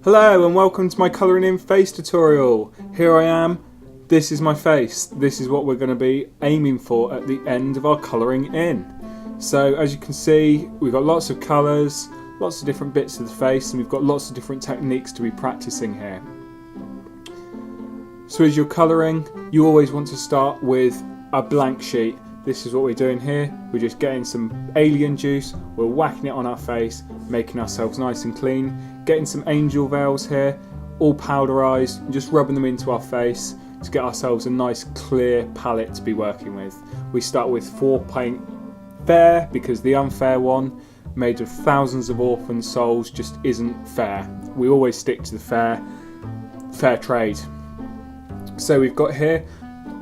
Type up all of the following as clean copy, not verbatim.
Hello and welcome to my colouring in face tutorial. Here I am, this is my face. This is what we're going to be aiming for at the end of our colouring in. So as you can see, we've got lots of colours, lots of different bits of the face, and we've got lots of different techniques to be practising here. So as you're colouring, you always want to start with a blank sheet. This is what we're doing here. We're just getting some alien juice, we're whacking it on our face, making ourselves nice and clean, getting some angel veils here, all powderised, and just rubbing them into our face to get ourselves a nice clear palette to be working with. We start with Phwoarr paint fair because the unfair one, made of thousands of orphan souls, just isn't fair. We always stick to the fair trade. So we've got here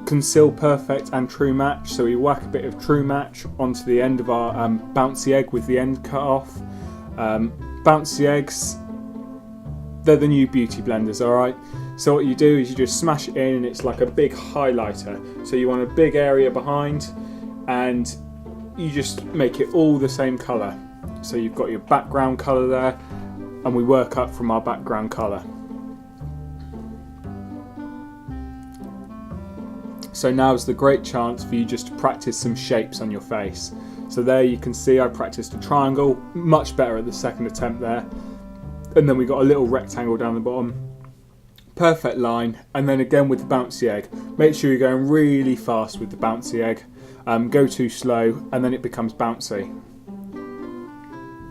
Conceal Perfect and True Match, so we whack a bit of True Match onto the end of our bouncy egg with the end cut off. Bouncy eggs, they're the new beauty blenders, alright? So what you do is you just smash it in and it's like a big highlighter. So you want a big area behind and you just make it all the same colour. So you've got your background colour there and we work up from our background colour. So now's the great chance for you just to practice some shapes on your face. So there you can see I practiced a triangle, much better at the second attempt there. And then we got a little rectangle down the bottom. Perfect line. And then again with the bouncy egg. Make sure you're going really fast with the bouncy egg. Go too slow and then it becomes bouncy.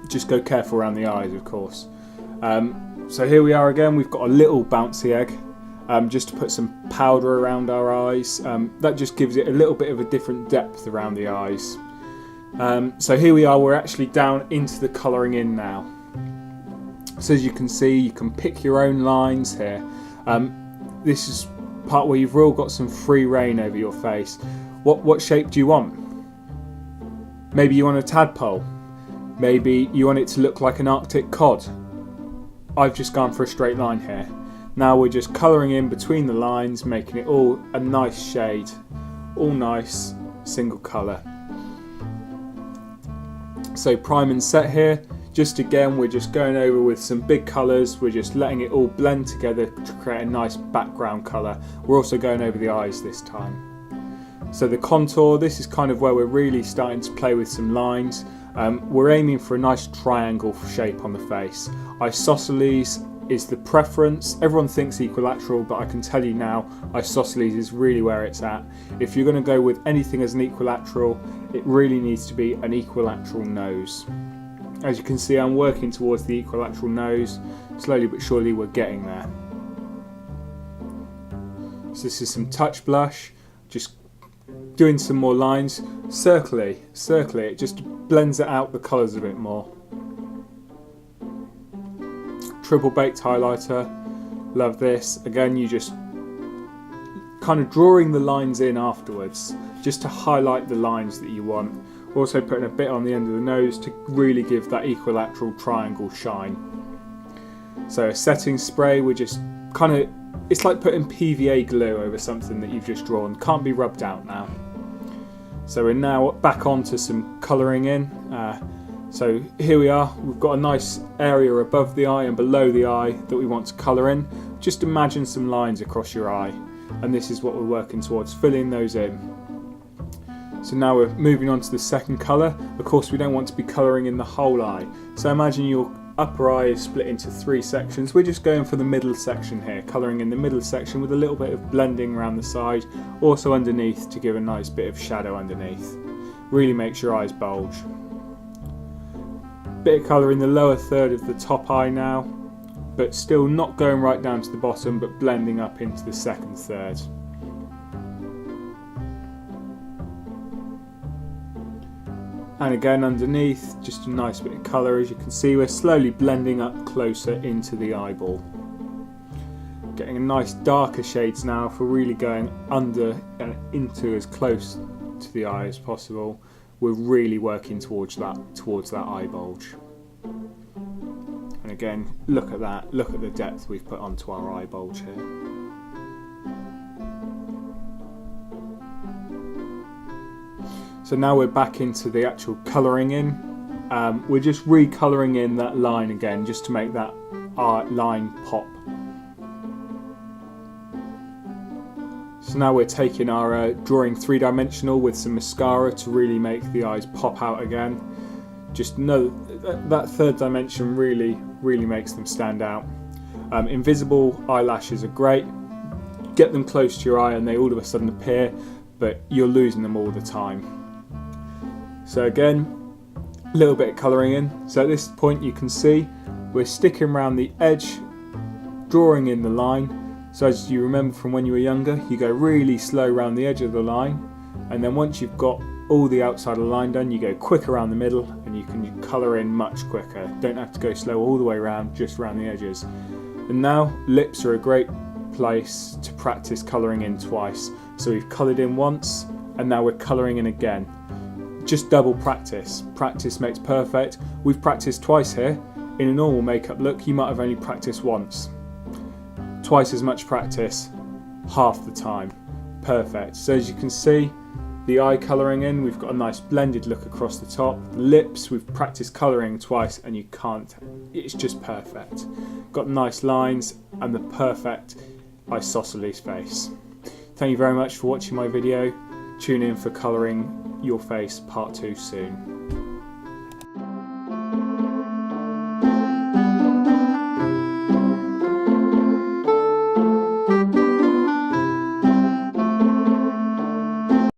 Just go careful around the eyes, of course. So here we are again, we've got a little bouncy egg. Just to put some powder around our eyes. That just gives it a little bit of a different depth around the eyes. So here we are, we're actually down into the colouring in now. So as you can see, you can pick your own lines here. This is part where you've really got some free reign over your face. What shape do you want? Maybe you want a tadpole. Maybe you want it to look like an Arctic cod. I've just gone for a straight line here. Now we're just colouring in between the lines, making it all a nice shade, all nice, single colour. So prime and set here, just again we're just going over with some big colours, we're just letting it all blend together to create a nice background colour. We're also going over the eyes this time. So the contour, this is kind of where we're really starting to play with some lines. We're aiming for a nice triangle shape on the face. Isosceles is the preference. Everyone thinks equilateral, but I can tell you now, isosceles is really where it's at. If you're going to go with anything as an equilateral, it really needs to be an equilateral nose. As you can see, I'm working towards the equilateral nose. Slowly but surely we're getting there. So this is some touch blush, just doing some more lines. Circle it, just blends it out the colours a bit more. Triple baked highlighter, love this. Again, you just kind of drawing the lines in afterwards just to highlight the lines that you want. Also putting a bit on the end of the nose to really give that equilateral triangle shine. So a setting spray, we're just kind of, it's like putting PVA glue over something that you've just drawn, can't be rubbed out now. So we're now back onto some colouring in. So here we are, we've got a nice area above the eye and below the eye that we want to colour in. Just imagine some lines across your eye, and this is what we're working towards, filling those in. So now we're moving on to the second colour. Of course we don't want to be colouring in the whole eye. So imagine your upper eye is split into 3 sections. We're just going for the middle section here, colouring in the middle section with a little bit of blending around the side, also underneath to give a nice bit of shadow underneath. Really makes your eyes bulge. Bit of colour in the lower third of the top eye now, but still not going right down to the bottom, but blending up into the second third. And again underneath, just a nice bit of colour. As you can see, we're slowly blending up closer into the eyeball. Getting a nice darker shades now for really going under and into as close to the eye as possible. We're really working towards that eye bulge. And again, look at that, look at the depth we've put onto our eye bulge here. So now we're back into the actual colouring in. We're just recolouring in that line again, just to make that eye line pop. So now we're taking our drawing three-dimensional with some mascara to really make the eyes pop out again. Just know that third dimension really makes them stand out. Invisible eyelashes are great. Get them close to your eye and they all of a sudden appear, but you're losing them all the time. So again, a little bit of colouring in. So at this point you can see we're sticking around the edge, drawing in the line. So as you remember from when you were younger, you go really slow around the edge of the line, and then once you've got all the outside of the line done, you go quick around the middle and you can colour in much quicker. Don't have to go slow all the way around, just around the edges. And now lips are a great place to practice colouring in twice. So we've coloured in once and now we're colouring in again. Just double practice. Practice makes perfect. We've practiced twice here. In a normal makeup look, you might have only practiced once. Twice as much practice, half the time. Perfect. So as you can see, the eye colouring in, we've got a nice blended look across the top. Lips, we've practiced colouring twice and you can't, it's just perfect. Got nice lines and the perfect isosceles face. Thank you very much for watching my video. Tune in for colouring your face part 2 soon.